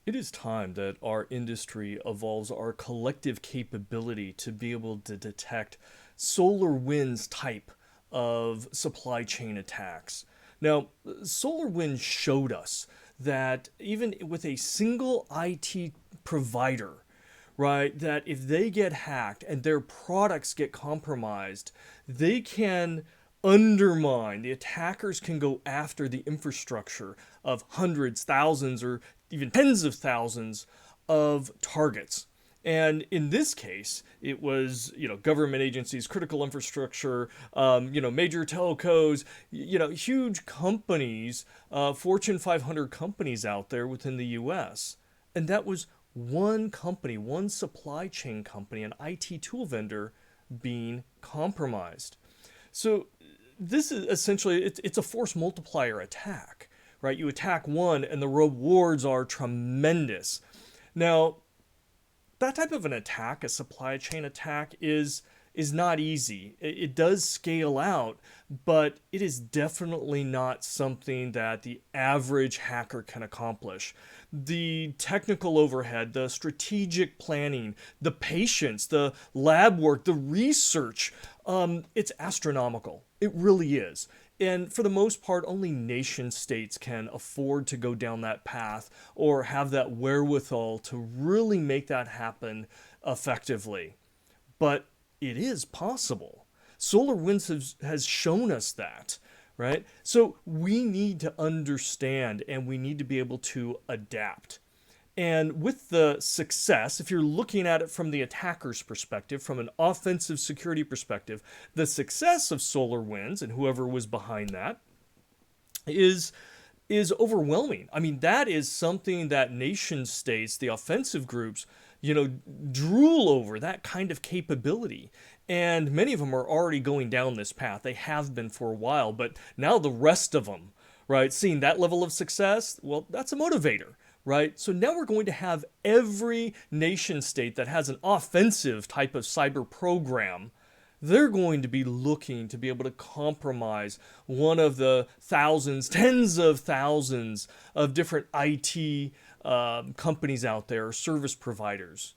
It is time that our industry evolves our collective capability to be able to detect SolarWinds type of supply chain attacks. Now, SolarWinds showed us that even with a single IT provider, right, that if they get hacked and their products get compromised, they can undermine, the attackers can go after the infrastructure of hundreds, thousands, or even tens of thousands of targets. And in this case, it was, government agencies, critical infrastructure, major telcos, huge companies, Fortune 500 companies out there within the U.S. And that was one company, one supply chain company, an IT tool vendor being compromised. So this is essentially it's a force multiplier attack, right? You attack one and the rewards are tremendous. Now, that type of an attack, a supply chain attack, is not easy. It does scale out, but it is definitely not something that the average hacker can accomplish. The technical overhead, the strategic planning, the patience, the lab work, the research, it's astronomical. It really is. And for the most part, only nation states can afford to go down that path or have that wherewithal to really make that happen effectively. But it is possible. SolarWinds has shown us that, right? So we need to understand and we need to be able to adapt. And with the success, if you're looking at it from the attacker's perspective, from an offensive security perspective, the success of SolarWinds and whoever was behind that is overwhelming. I mean, that is something that nation states, the offensive groups, drool over that kind of capability. And many of them are already going down this path. They have been for a while, but now the rest of them, right, seeing that level of success, well, that's a motivator, right? So now we're going to have every nation state that has an offensive type of cyber program, they're going to be looking to be able to compromise one of the thousands, tens of thousands of different IT companies out there, service providers.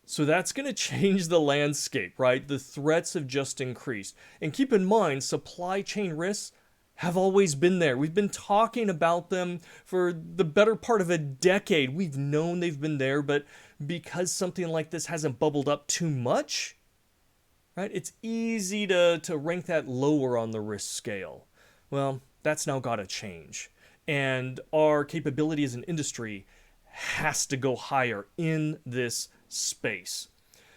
So that's going to change the landscape, right? The threats have just increased. And keep in mind, supply chain risks have always been there. We've been talking about them for the better part of a decade. We've known they've been there, but because something like this hasn't bubbled up too much, right, it's easy to rank that lower on the risk scale. Well, that's now got to change. And our capability as an industry has to go higher in this space.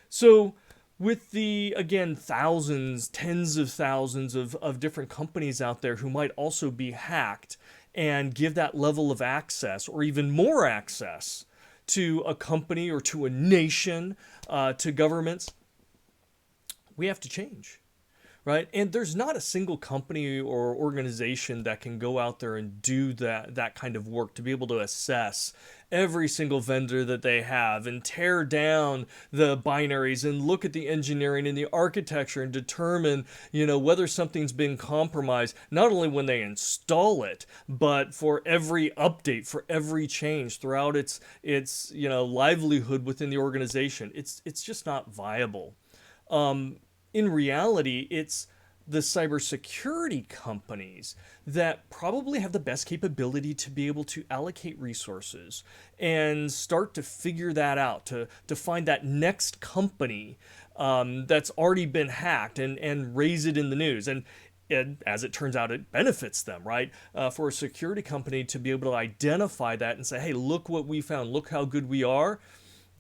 So, with the, again, thousands, tens of thousands of different companies out there who might also be hacked and give that level of access or even more access to a company or to a nation, to governments, we have to change, right? And there's not a single company or organization that can go out there and do that kind of work to be able to assess every single vendor that they have and tear down the binaries and look at the engineering and the architecture and determine, whether something's been compromised, not only when they install it, but for every update, for every change throughout its livelihood within the organization. It's just not viable. In reality, it's the cybersecurity companies that probably have the best capability to be able to allocate resources and start to figure that out, to find that next company that's already been hacked and raise it in the news. And as it turns out, it benefits them, right? For a security company to be able to identify that and say, hey, look what we found, look how good we are.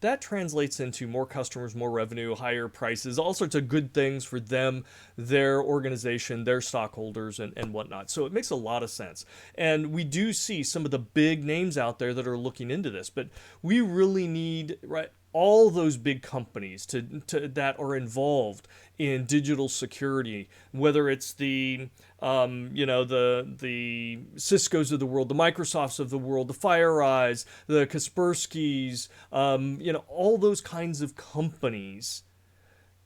That translates into more customers, more revenue, higher prices, all sorts of good things for them, their organization, their stockholders, and whatnot. So it makes a lot of sense. And we do see some of the big names out there that are looking into this, but we really need, right, all those big companies that are involved in digital security, whether it's the the Cisco's of the world, the Microsofts of the world, the FireEyes, the Kasperskys, all those kinds of companies.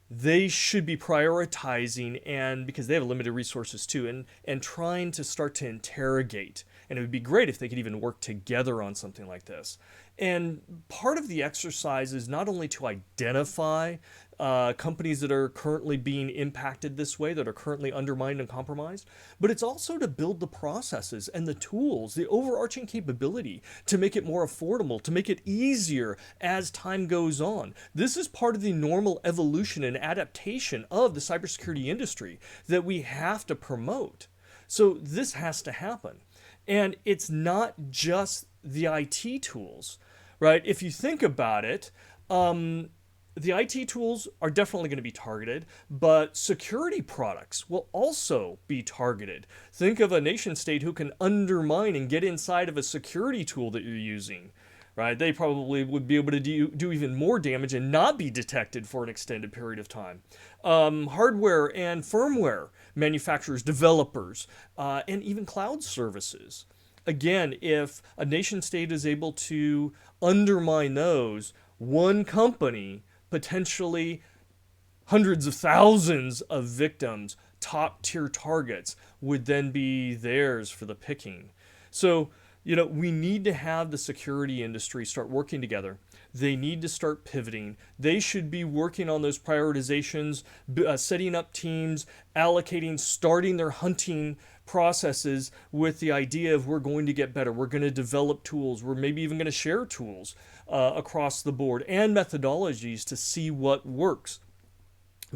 They should be prioritizing, and because they have limited resources too, and trying to start to interrogate And it would be great if they could even work together on something like this. And part of the exercise is not only to identify companies that are currently being impacted this way, that are currently undermined and compromised, but it's also to build the processes and the tools, the overarching capability to make it more affordable, to make it easier as time goes on. This is part of the normal evolution and adaptation of the cybersecurity industry that we have to promote. So this has to happen. And it's not just the IT tools, right? If you think about it, the IT tools are definitely going to be targeted, but security products will also be targeted. Think of a nation state who can undermine and get inside of a security tool that you're using, right? They probably would be able to do even more damage and not be detected for an extended period of time. Hardware and firmware manufacturers, developers, and even cloud services. Again, if a nation state is able to undermine those, one company, potentially hundreds of thousands of victims, top tier targets, would then be theirs for the picking. So, we need to have the security industry start working together. They need to start pivoting. They should be working on those prioritizations, setting up teams, allocating, starting their hunting processes with the idea of we're going to get better. We're going to develop tools. We're maybe even going to share tools across the board and methodologies to see what works.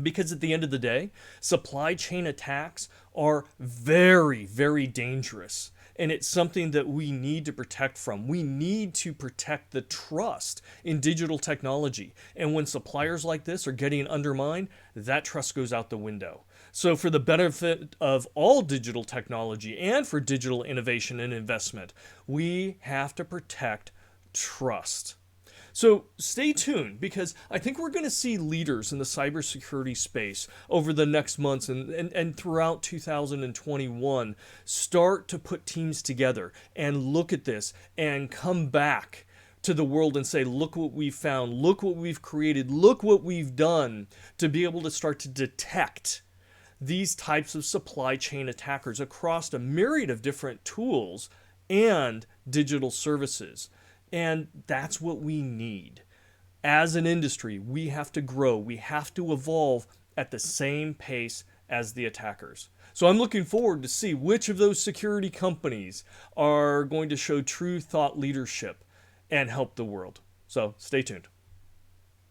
Because at the end of the day, supply chain attacks are very, very dangerous. And it's something that we need to protect from. We need to protect the trust in digital technology. And when suppliers like this are getting undermined, that trust goes out the window. So for the benefit of all digital technology and for digital innovation and investment, we have to protect trust. So stay tuned, because I think we're going to see leaders in the cybersecurity space over the next months and throughout 2021 start to put teams together and look at this and come back to the world and say, look what we've found, look what we've created, look what we've done, to be able to start to detect these types of supply chain attackers across a myriad of different tools and digital services. And that's what we need. As an industry, we have to grow. We have to evolve at the same pace as the attackers. So I'm looking forward to see which of those security companies are going to show true thought leadership and help the world. So stay tuned.